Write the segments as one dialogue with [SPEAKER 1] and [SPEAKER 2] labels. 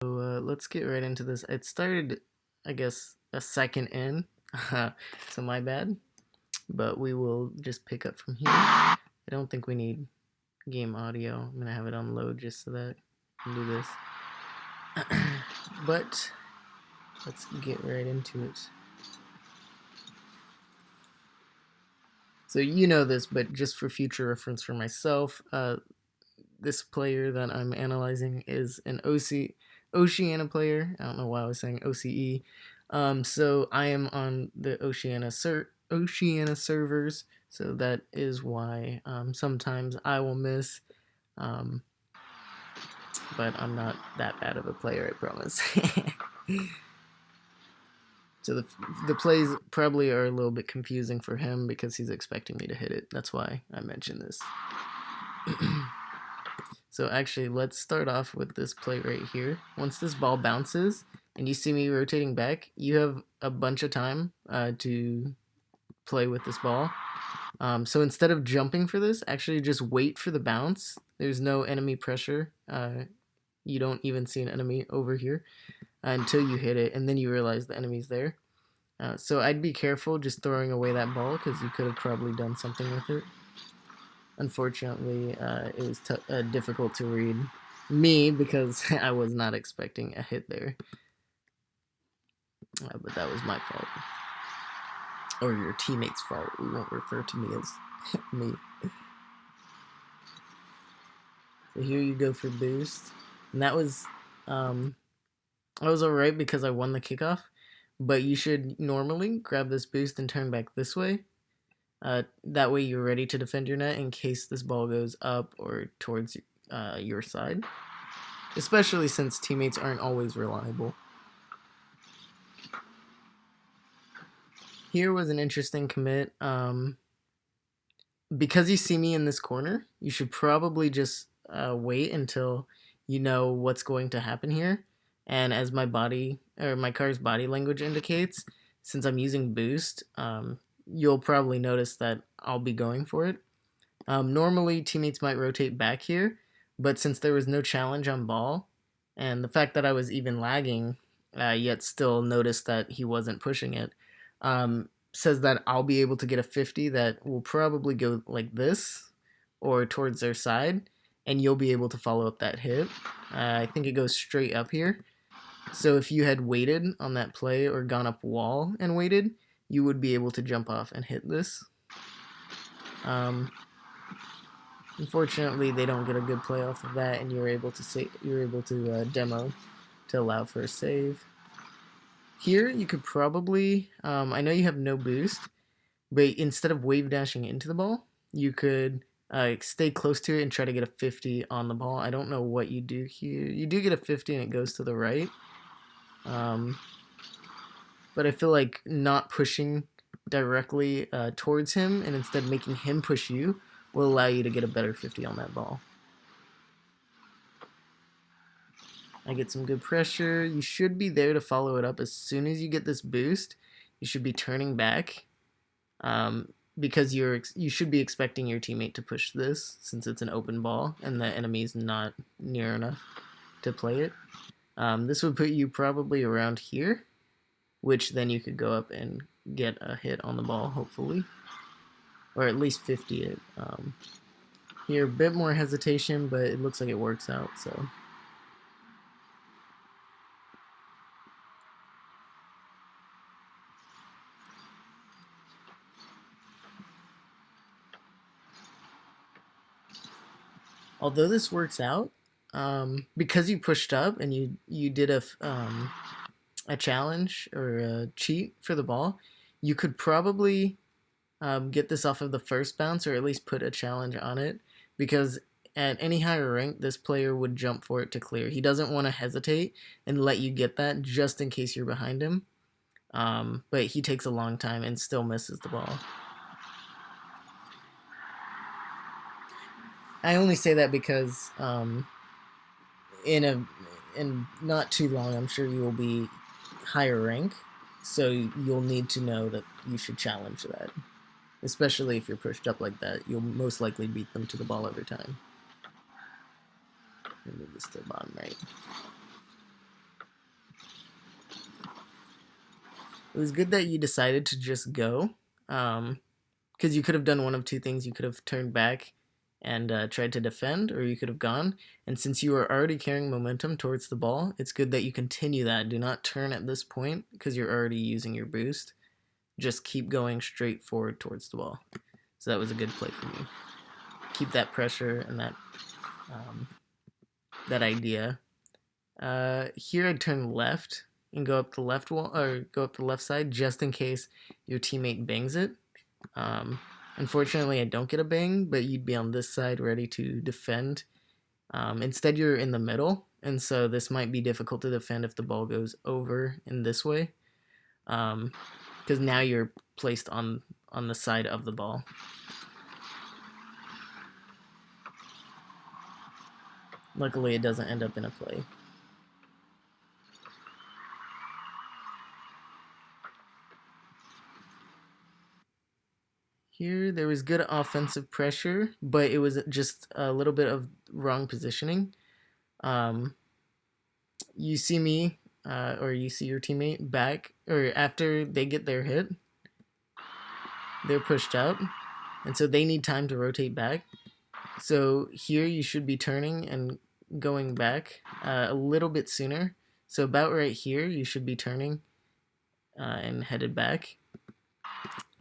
[SPEAKER 1] So let's get right into this. It started, I guess, a second in, so my bad. But we will just pick up from here. I don't think we need game audio. I'm gonna have it on load just so that I can do this. But let's get right into it. So you know this, but just for future reference for myself, this player that I'm analyzing is an Oceania player. I don't know why I was saying OCE. So I am on the Oceania servers, so that is why sometimes I will miss. Um, but I'm not that bad of a player, I promise. So the plays probably are a little bit confusing for him because he's expecting me to hit it. That's why I mentioned this. So actually, let's start off with this play right here. Once this ball bounces and you see me rotating back, you have a bunch of time to play with this ball. So instead of jumping for this, actually just wait for the bounce. There's no enemy pressure. You don't even see an enemy over here until you hit it, and then you realize the enemy's there. So I'd be careful just throwing away that ball because you could have probably done something with it. Unfortunately, it was difficult to read me because I was not expecting a hit there. But that was my fault. Or your teammate's fault. We won't refer to me as me. So here you go for boost. And that was alright because I won the kickoff. But you should normally grab this boost and turn back this way. That way you're ready to defend your net in case this ball goes up or towards your side. Especially since teammates aren't always reliable. Here was an interesting commit. Because you see me in this corner, you should probably just wait until you know what's going to happen here. And as my car's body language indicates, since I'm using boost, you'll probably notice that I'll be going for it. Normally, teammates might rotate back here, but since there was no challenge on ball, and the fact that I was even lagging, yet still noticed that he wasn't pushing it, says that I'll be able to get a 50 that will probably go like this or towards their side, and you'll be able to follow up that hit. I think it goes straight up here. So if you had waited on that play or gone up wall and waited, you would be able to jump off and hit this. Unfortunately, they don't get a good play off of that, and you're able to demo to allow for a save. Here, you could probably, I know you have no boost, but instead of wave dashing into the ball, you could stay close to it and try to get a 50 on the ball. I don't know what you do here. You do get a 50 and it goes to the right. But I feel like not pushing directly towards him and instead making him push you will allow you to get a better 50 on that ball. I get some good pressure. You should be there to follow it up as soon as you get this boost. You should be turning back because you should be expecting your teammate to push this since it's an open ball and the enemy's not near enough to play it. This would put you probably around here, which then you could go up and get a hit on the ball, hopefully. Or at least 50 it. Here, a bit more hesitation, but it looks like it works out, so. Although this works out, because you pushed up and you did a challenge or a cheat for the ball, you could probably get this off of the first bounce or at least put a challenge on it, because at any higher rank, this player would jump for it to clear. He doesn't want to hesitate and let you get that just in case you're behind him. But he takes a long time and still misses the ball. I only say that because in not too long, I'm sure you will be higher rank, so you'll need to know that you should challenge that. Especially if you're pushed up like that, you'll most likely beat them to the ball every time. Move this to the bottom right. It was good that you decided to just go, because you could have done one of two things. You could have turned back and tried to defend, or you could have gone. And since you are already carrying momentum towards the ball, it's good that you continue that. Do not turn at this point because you're already using your boost. Just keep going straight forward towards the ball. So that was a good play from you. Keep that pressure and um, that idea. Here I'd turn left and go up the left wall, or go up the left side, just in case your teammate bangs it. Unfortunately, I don't get a bang, but you'd be on this side ready to defend. Instead, you're in the middle, and so this might be difficult to defend if the ball goes over in this way, because now you're placed on the side of the ball. Luckily, it doesn't end up in a play. Here, there was good offensive pressure, but it was just a little bit of wrong positioning. You see me, or you see your teammate back, or after they get their hit, they're pushed out, and so they need time to rotate back. So here you should be turning and going back a little bit sooner. So about right here, you should be turning and headed back,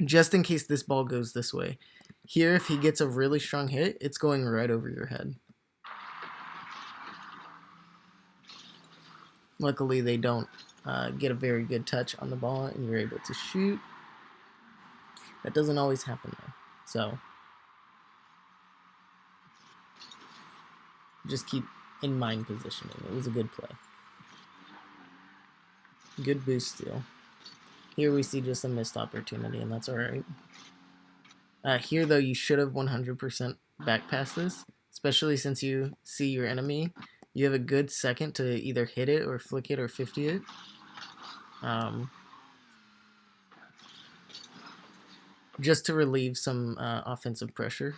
[SPEAKER 1] just in case this ball goes this way. Here, if he gets a really strong hit, it's going right over your head. Luckily, they don't get a very good touch on the ball, and you're able to shoot. That doesn't always happen, though. So just keep in mind positioning. It was a good play. Good boost steal. Here we see just a missed opportunity, and that's alright. Here, though, you should have 100% back pass this, especially since you see your enemy. You have a good second to either hit it or flick it or 50 it. Just to relieve some offensive pressure.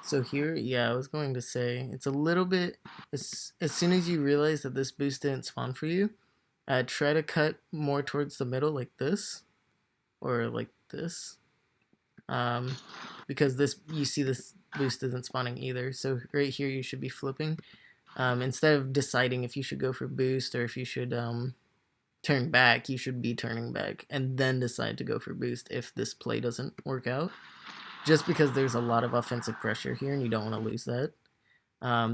[SPEAKER 1] So here, yeah, I was going to say, it's a little bit, as soon as you realize that this boost didn't spawn for you, try to cut more towards the middle like this, or like this, because this, you see this boost isn't spawning either. So right here, you should be flipping. Instead of deciding if you should go for boost or if you should turn back, you should be turning back and then decide to go for boost if this play doesn't work out. Just because there's a lot of offensive pressure here and you don't want to lose that.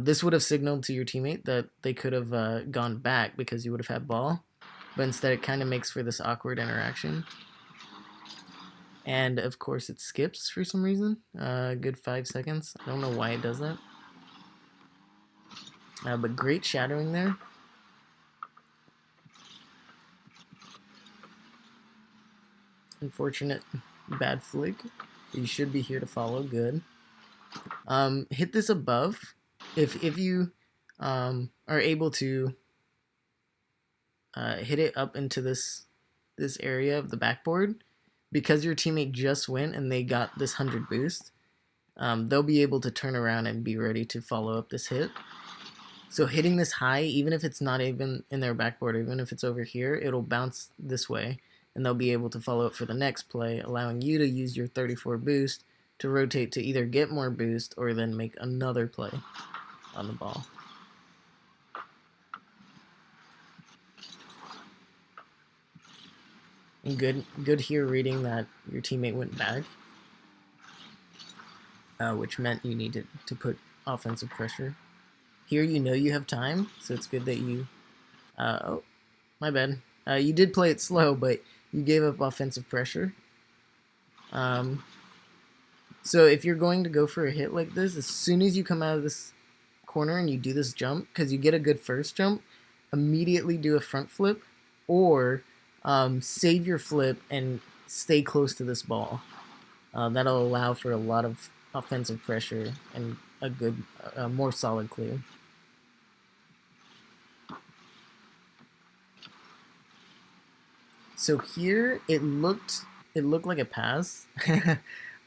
[SPEAKER 1] This would have signaled to your teammate that they could have gone back because you would have had ball, but instead it kind of makes for this awkward interaction. And of course it skips for some reason, a good 5 seconds. I don't know why it does that. But great shadowing there. Unfortunate bad flick. You should be here to follow. Good. Hit this above. If you are able to hit it up into this area of the backboard, because your teammate just went and they got this 100 boost, they'll be able to turn around and be ready to follow up this hit. So hitting this high, even if it's not even in their backboard, even if it's over here, it'll bounce this way, and they'll be able to follow up for the next play, allowing you to use your 34 boost to rotate to either get more boost or then make another play on the ball. And good here reading that your teammate went back, which meant you needed to put offensive pressure. Here you know you have time, so it's good that you... oh, my bad. You did play it slow, but you gave up offensive pressure. So if you're going to go for a hit like this, as soon as you come out of this corner and you do this jump, because you get a good first jump, immediately do a front flip, or save your flip and stay close to this ball. That'll allow for a lot of offensive pressure and a good, more solid clear. So here it looked like a pass.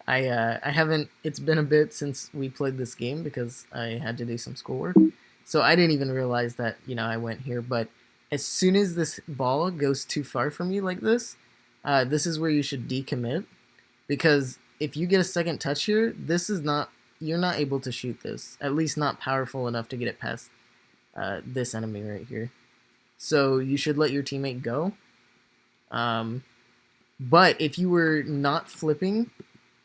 [SPEAKER 1] I haven't. It's been a bit since we played this game because I had to do some schoolwork, so I didn't even realize that I went here. But as soon as this ball goes too far from you like this, this is where you should decommit because if you get a second touch here, this is not you're not able to shoot this. At least not powerful enough to get it past this enemy right here. So you should let your teammate go. Um, but if you were not flipping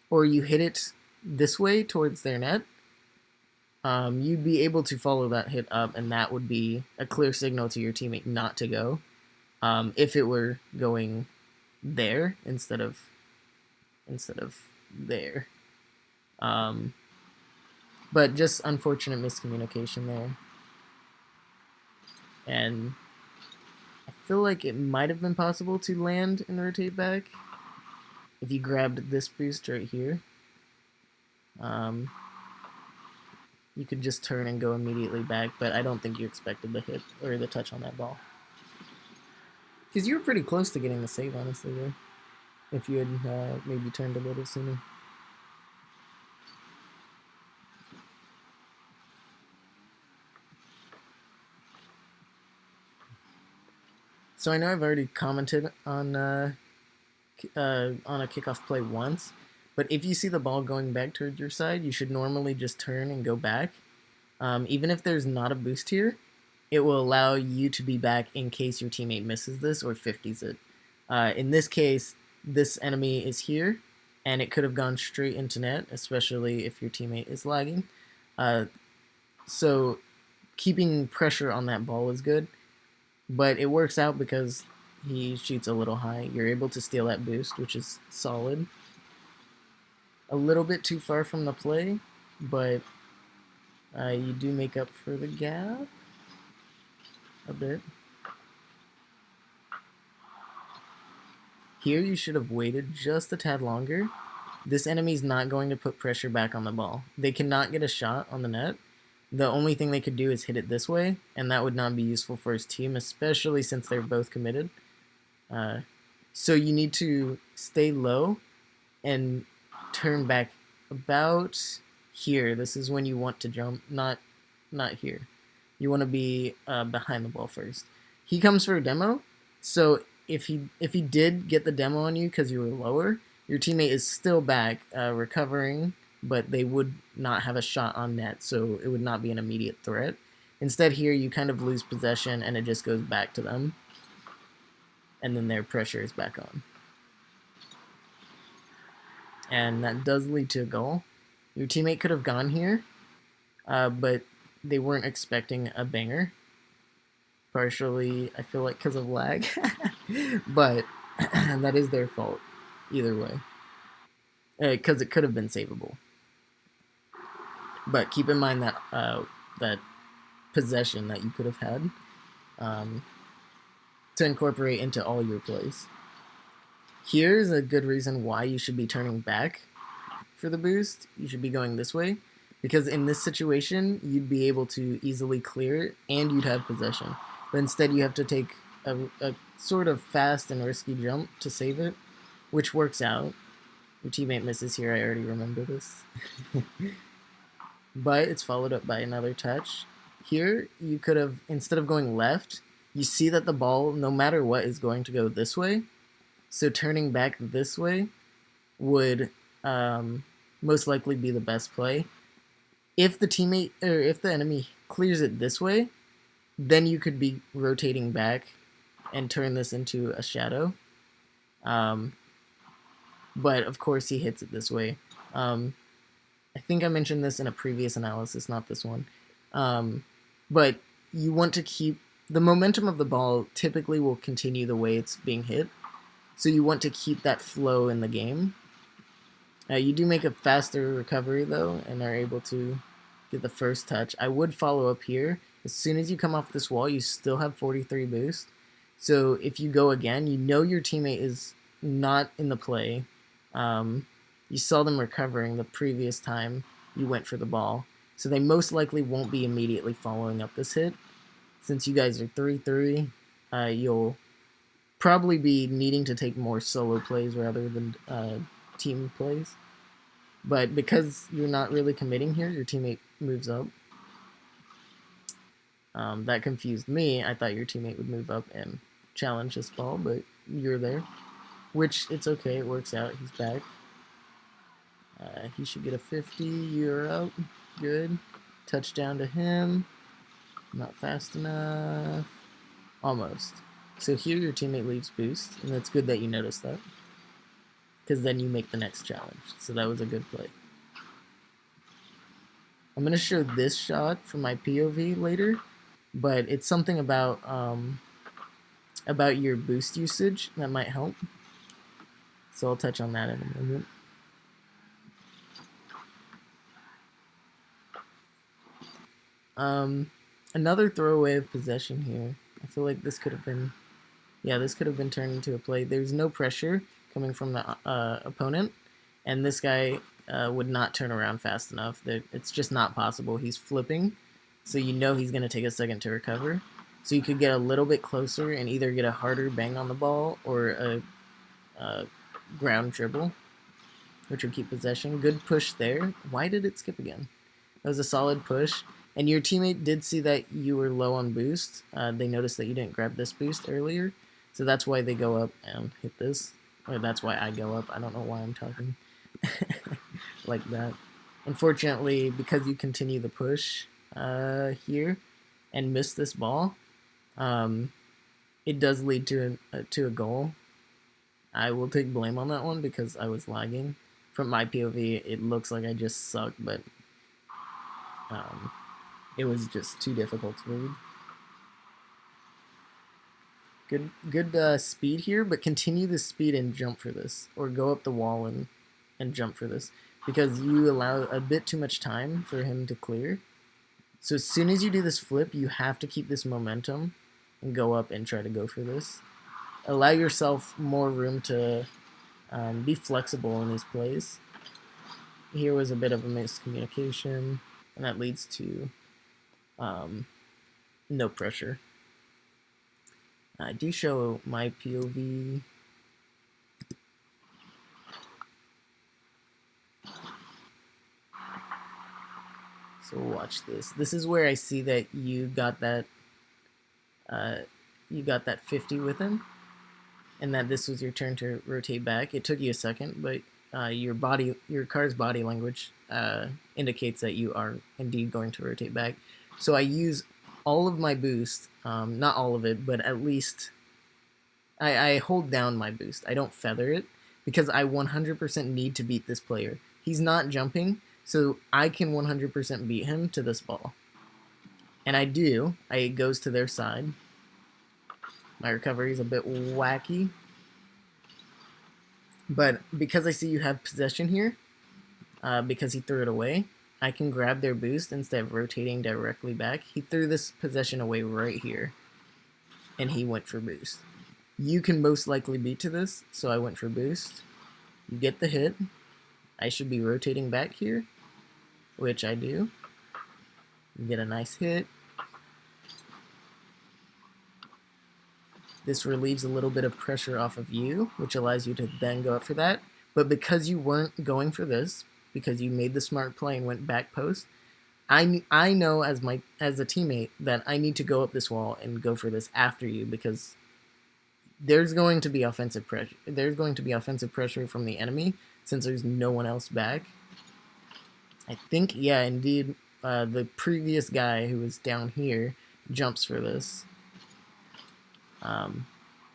[SPEAKER 1] or you hit it this way towards their net, you'd be able to follow that hit up, and that would be a clear signal to your teammate not to go. If it were going there instead of there. Um, but just unfortunate miscommunication there, and I feel like it might have been possible to land and rotate back if you grabbed this boost right here. Um, you could just turn and go immediately back, but I don't think you expected the hit or the touch on that ball. Because you were pretty close to getting the save, honestly, there. If you had maybe turned a little sooner. So I know I've already commented on a kickoff play once, but if you see the ball going back towards your side, you should normally just turn and go back. Even if there's not a boost here, it will allow you to be back in case your teammate misses this or 50s it. In this case, this enemy is here, and it could have gone straight into net, especially if your teammate is lagging. So keeping pressure on that ball is good, but it works out because he shoots a little high. You're able to steal that boost, which is solid. A little bit too far from the play, but you do make up for the gap a bit. Here you should have waited just a tad longer. This enemy's not going to put pressure back on the ball. They cannot get a shot on the net. The only thing they could do is hit it this way, and that would not be useful for his team, especially since they're both committed. So you need to stay low and turn back about here. This is when you want to jump, not here. You want to be behind the ball first. He comes for a demo, so if he did get the demo on you because you were lower, your teammate is still back recovering, but they would not have a shot on net, so it would not be an immediate threat. Instead, here you kind of lose possession, and it just goes back to them, and then their pressure is back on. And that does lead to a goal. Your teammate could have gone here, but they weren't expecting a banger. Partially, I feel like because of lag, but that is their fault either way, because it could have been savable. But keep in mind that that possession that you could have had to incorporate into all your plays. Here's a good reason why you should be turning back for the boost. You should be going this way, because in this situation, you'd be able to easily clear it, and you'd have possession. But instead, you have to take a sort of fast and risky jump to save it, which works out. Your teammate misses here, I already remember this. But it's followed up by another touch. Here, you could have, instead of going left, you see that the ball, no matter what, is going to go this way. So turning back this way would most likely be the best play. If the teammate, or if the enemy clears it this way, then you could be rotating back and turn this into a shadow. But of course he hits it this way. I think I mentioned this in a previous analysis, not this one. But you want to keep the momentum of the ball typically will continue the way it's being hit. So you want to keep that flow in the game. You do make a faster recovery though, and are able to get the first touch. I would follow up here. As soon as you come off this wall, you still have 43 boost. So if you go again, you know your teammate is not in the play. You saw them recovering the previous time you went for the ball. So they most likely won't be immediately following up this hit. Since you guys are 3-3, you'll probably be needing to take more solo plays rather than team plays. But because you're not really committing here, your teammate moves up. That confused me. I thought your teammate would move up and challenge this ball, but you're there. Which, it's okay, it works out. He's back. He should get a 50. You're up. Good. Touchdown to him. Not fast enough. Almost. So here your teammate leaves boost, and it's good that you noticed that, because then you make the next challenge. So that was a good play. I'm going to show this shot from my POV later, but it's something about your boost usage that might help. So I'll touch on that in a moment. Another throwaway of possession here. I feel like this could have been, this could have been turned into a play. There's no pressure coming from the opponent, and this guy would not turn around fast enough. It's just not possible. He's flipping, so you know he's going to take a second to recover. So you could get a little bit closer and either get a harder bang on the ball or a ground dribble, which would keep possession. Good push there. Why did it skip again? That was a solid push. And your teammate did see that you were low on boost. They noticed that you didn't grab this boost earlier. So that's why they go up and hit this. Or that's why I go up. I don't know why I'm talking like that. Unfortunately, because you continue the push here and miss this ball, it does lead to a goal. I will take blame on that one because I was lagging. From my POV, it looks like I just suck, but it was just too difficult to read. Good speed here, but continue the speed and jump for this, or go up the wall and jump for this, because you allow a bit too much time for him to clear. So as soon as you do this flip, you have to keep this momentum and go up and try to go for this. Allow yourself more room to be flexible in these plays. Here was a bit of a miscommunication, and that leads to no pressure. I do show my POV. So watch this. This is where I see that you got that 50 with him, and that this was your turn to rotate back. It took you a second, but your car's body language indicates that you are indeed going to rotate back. So I use all of my boost, not all of it, but at least I hold down my boost. I don't feather it because I 100% need to beat this player. He's not jumping, so I can 100% beat him to this ball. And I do. It goes to their side. My recovery is a bit wacky. But because I see you have possession here, because he threw it away, I can grab their boost instead of rotating directly back. He threw this possession away right here, and he went for boost. You can most likely beat to this, so I went for boost. You get the hit. I should be rotating back here, which I do. You get a nice hit. This relieves a little bit of pressure off of you, which allows you to then go up for that. But because you weren't going for this, because you made the smart play and went back post, I know as a teammate that I need to go up this wall and go for this after you, because there's going to be offensive pressure. There's going to be offensive pressure from the enemy since there's no one else back. I think, yeah, indeed, the previous guy who was down here jumps for this.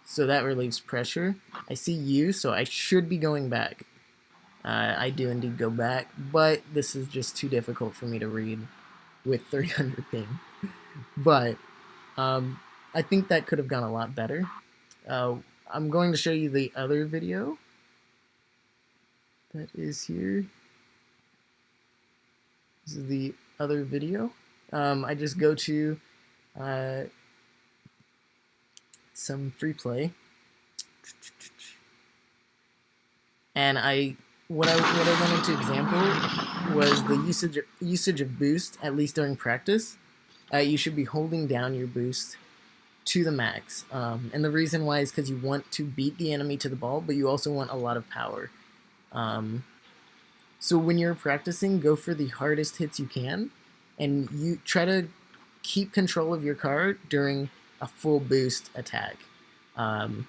[SPEAKER 1] So that relieves pressure. I see you, so I should be going back. I do indeed go back, but this is just too difficult for me to read with 300 ping. But I think that could have gone a lot better. I'm going to show you the other video that is here. This is the other video. I just go to some free play, and what I went into example was the usage of boost, at least during practice. You should be holding down your boost to the max, and the reason why is because you want to beat the enemy to the ball, but you also want a lot of power. So when you're practicing, go for the hardest hits you can, and you try to keep control of your car during a full boost attack. Um,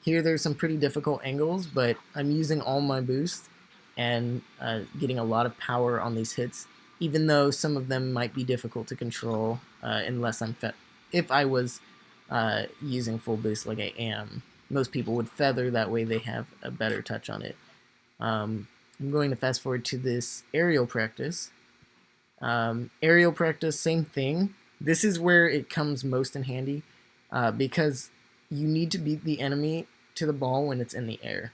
[SPEAKER 1] Here there's some pretty difficult angles, but I'm using all my boost and getting a lot of power on these hits, even though some of them might be difficult to control unless if I was using full boost like I am. Most people would feather, that way they have a better touch on it. I'm going to fast forward to this aerial practice. Aerial practice, same thing. This is where it comes most in handy because you need to beat the enemy to the ball when it's in the air.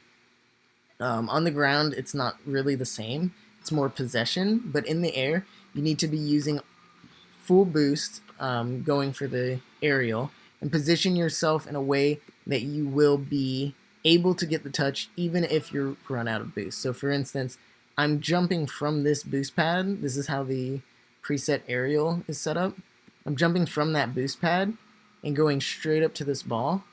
[SPEAKER 1] On the ground, it's not really the same. It's more possession, but in the air, you need to be using full boost, going for the aerial, and position yourself in a way that you will be able to get the touch even if you're run out of boost. So for instance, I'm jumping from this boost pad. This is how the preset aerial is set up. I'm jumping from that boost pad and going straight up to this ball.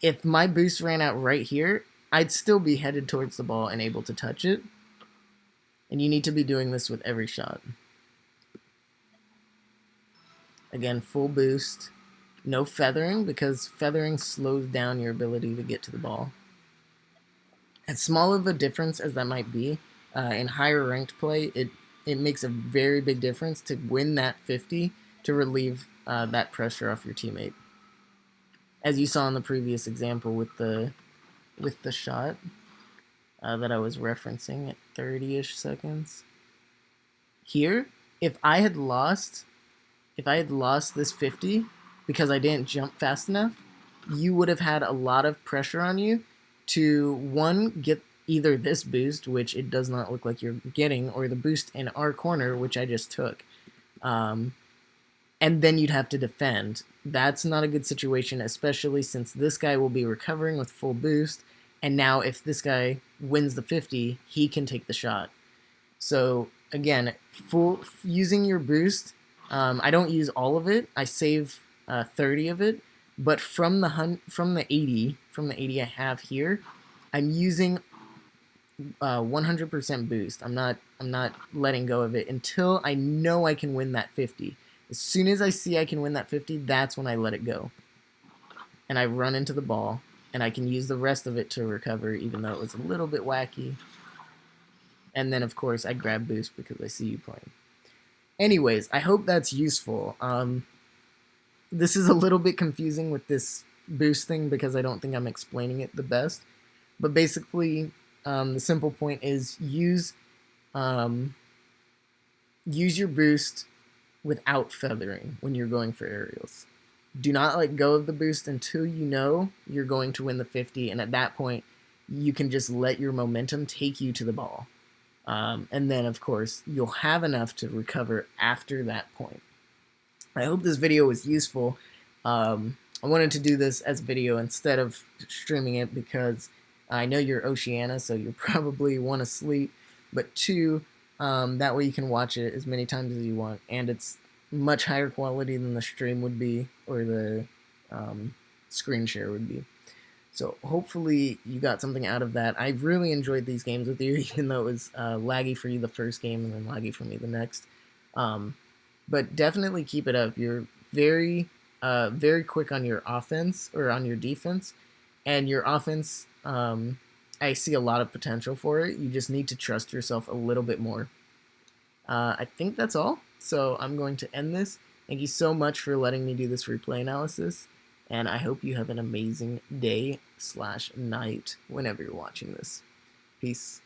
[SPEAKER 1] If my boost ran out right here, I'd still be headed towards the ball and able to touch it. And you need to be doing this with every shot. Again, full boost. No feathering, because feathering slows down your ability to get to the ball. As small of a difference as that might be, in higher ranked play, it makes a very big difference to win that 50 to relieve that pressure off your teammate. As you saw in the previous example with the shot that I was referencing at 30-ish seconds. Here, if I had lost this 50 because I didn't jump fast enough, you would have had a lot of pressure on you to, one, get either this boost, which it does not look like you're getting, or the boost in our corner, which I just took. And then you'd have to defend. That's not a good situation, especially since this guy will be recovering with full boost, and now if this guy wins the 50, he can take the shot. So again, using your boost, I don't use all of it. I save 30 of it, but from the 80 I have here, I'm using 100% boost. I'm not letting go of it until I know I can win that 50. As soon as I see I can win that 50, that's when I let it go. And I run into the ball, and I can use the rest of it to recover, even though it was a little bit wacky. And then, of course, I grab boost because I see you playing. Anyways, I hope that's useful. This is a little bit confusing with this boost thing because I don't think I'm explaining it the best. But basically, the simple point is use your boost without feathering when you're going for aerials. Do not let go of the boost until you know you're going to win the 50, and at that point, you can just let your momentum take you to the ball. And then, of course, you'll have enough to recover after that point. I hope this video was useful. I wanted to do this as a video instead of streaming it because I know you're Oceania, so you probably want to sleep. But two, that way you can watch it as many times as you want, and it's much higher quality than the stream would be, or the screen share would be. So hopefully you got something out of that. I really enjoyed these games with you, even though it was laggy for you the first game and then laggy for me the next. But definitely keep it up. You're very, very quick on your offense, or on your defense, and your offense, I see a lot of potential for it. You just need to trust yourself a little bit more. I think that's all. So I'm going to end this. Thank you so much for letting me do this replay analysis. And I hope you have an amazing day/night whenever you're watching this. Peace.